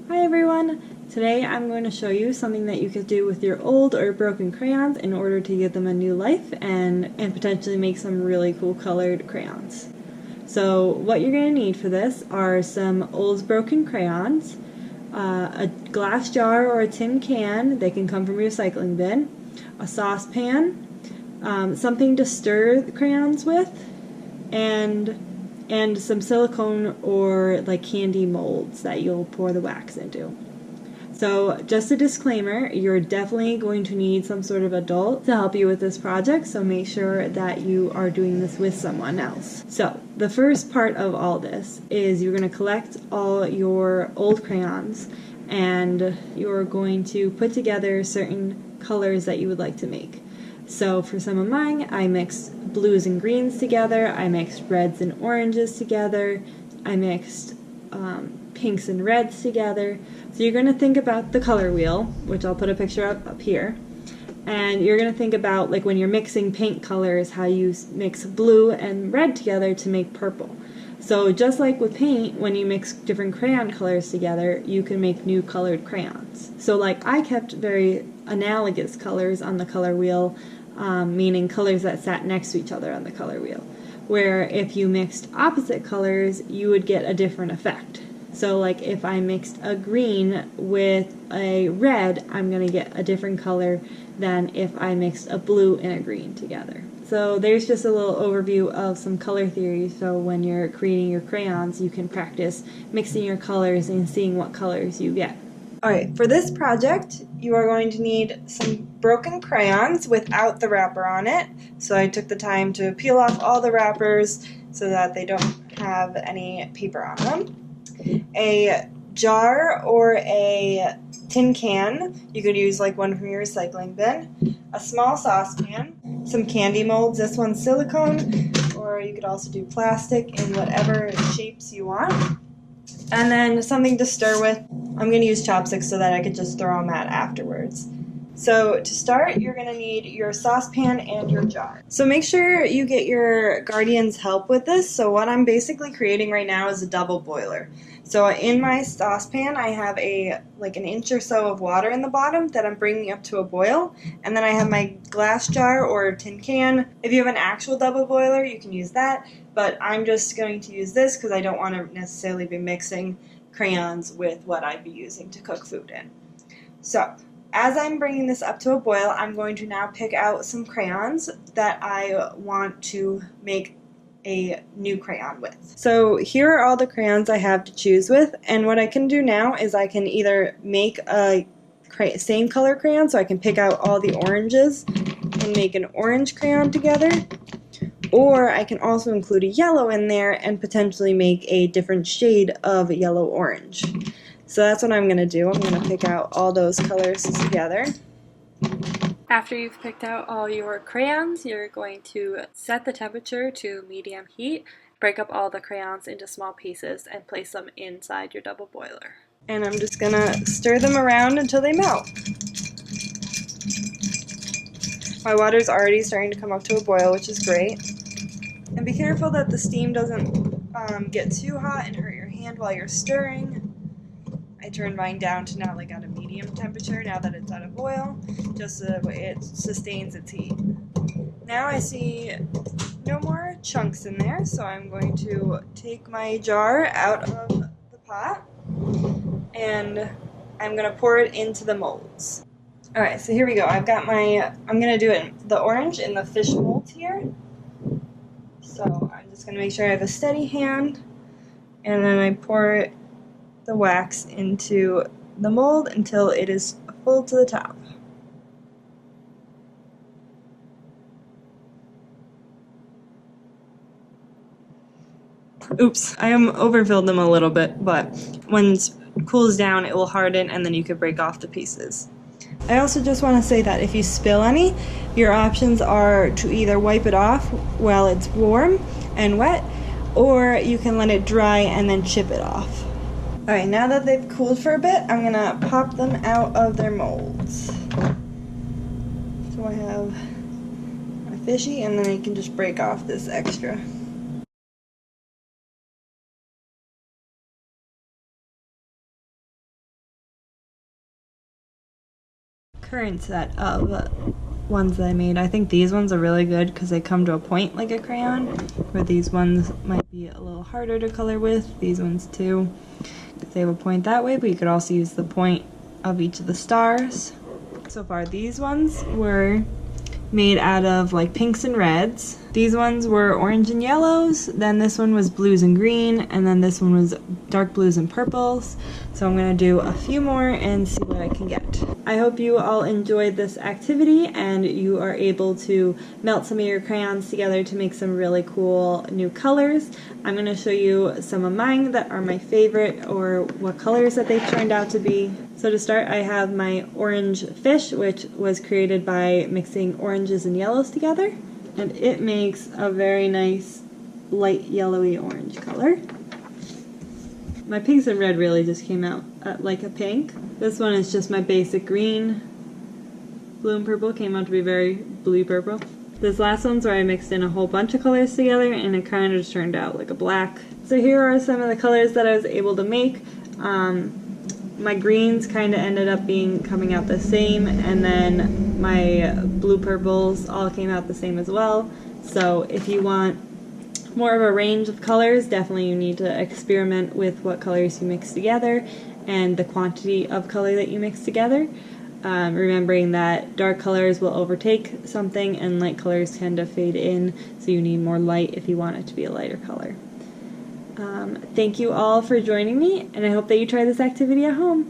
Hi everyone! Today I'm going to show you something that you could do with your old or broken crayons in order to give them a new life and potentially make some really cool colored crayons. So what you're going to need for this are some old broken crayons, a glass jar or a tin can, they can come from a recycling bin, a saucepan, something to stir the crayons with, and some silicone or like candy molds that you'll pour the wax into. So just a disclaimer, you're definitely going to need some sort of adult to help you with this project, so make sure that you are doing this with someone else. So the first part of all this is you're going to collect all your old crayons and you're going to put together certain colors that you would like to make. So for some of mine, I mixed blues and greens together, I mixed reds and oranges together, I mixed pinks and reds together. So you're going to think about the color wheel, which I'll put a picture up here, and you're going to think about, like when you're mixing paint colors, how you mix blue and red together to make purple. So just like with paint, when you mix different crayon colors together, you can make new colored crayons. So like I kept very analogous colors on the color wheel, meaning colors that sat next to each other on the color wheel, where if you mixed opposite colors, you would get a different effect. So like if I mixed a green with a red, I'm going to get a different color than if I mixed a blue and a green together. So there's just a little overview of some color theory, so when you're creating your crayons you can practice mixing your colors and seeing what colors you get. Alright, for this project you are going to need some broken crayons without the wrapper on it. So I took the time to peel off all the wrappers so that they don't have any paper on them. A jar or a tin can, you could use like one from your recycling bin, a small saucepan, some candy molds, this one's silicone, or you could also do plastic in whatever shapes you want, and then something to stir with. I'm going to use chopsticks so that I could just throw them at afterwards. So to start, you're going to need your saucepan and your jar. So make sure you get your guardian's help with this. So what I'm basically creating right now is a double boiler. So in my saucepan, I have like an inch or so of water in the bottom that I'm bringing up to a boil. And then I have my glass jar or tin can. If you have an actual double boiler, you can use that. But I'm just going to use this because I don't want to necessarily be mixing crayons with what I'd be using to cook food in. So as I'm bringing this up to a boil, I'm going to now pick out some crayons that I want to make a new crayon with. So here are all the crayons I have to choose with, and what I can do now is I can either make a same color crayon, so I can pick out all the oranges and make an orange crayon together, or I can also include a yellow in there and potentially make a different shade of yellow-orange. So that's what I'm going to do. I'm going to pick out all those colors together. After you've picked out all your crayons, you're going to set the temperature to medium heat, break up all the crayons into small pieces, and place them inside your double boiler. And I'm just going to stir them around until they melt. My water's already starting to come up to a boil, which is great. And be careful that the steam doesn't get too hot and hurt your hand while you're stirring. I turned mine down to now like at a medium temperature now that it's at a boil, just so that it sustains its heat. Now I see no more chunks in there, so I'm going to take my jar out of the pot and I'm going to pour it into the molds. Alright, so here we go. I'm going to do the orange in the fish mold here. So I'm just going to make sure I have a steady hand, and then I pour the wax into the mold until it is full to the top. Oops, I overfilled them a little bit, but when it cools down it will harden and then you can break off the pieces. I also just want to say that if you spill any, your options are to either wipe it off while it's warm and wet, or you can let it dry and then chip it off. Alright, now that they've cooled for a bit, I'm going to pop them out of their molds. So I have my fishy, and then I can just break off this extra. current set of ones that I made. I think these ones are really good because they come to a point like a crayon, where these ones might be a little harder to color with. These ones too, because they have a point that way, but you could also use the point of each of the stars. So far, these ones were made out of like pinks and reds. These ones were orange and yellows, then this one was blues and green, and then this one was dark blues and purples. So I'm going to do a few more and see what I can get. I hope you all enjoyed this activity and you are able to melt some of your crayons together to make some really cool new colors. I'm going to show you some of mine that are my favorite, or what colors that they've turned out to be. So to start, I have my orange fish, which was created by mixing oranges and yellows together. And it makes a very nice light yellowy orange color. My pinks and red really just came out like a pink. This one is just my basic green. Blue and purple came out to be very blue purple. This last one's where I mixed in a whole bunch of colors together and it kind of just turned out like a black. So here are some of the colors that I was able to make. My greens kind of ended up coming out the same, and then my blue purples all came out the same as well. So if you want more of a range of colors, definitely you need to experiment with what colors you mix together and the quantity of color that you mix together. Remembering that dark colors will overtake something and light colors tend to fade in, so you need more light if you want it to be a lighter color. Thank you all for joining me, and I hope that you try this activity at home.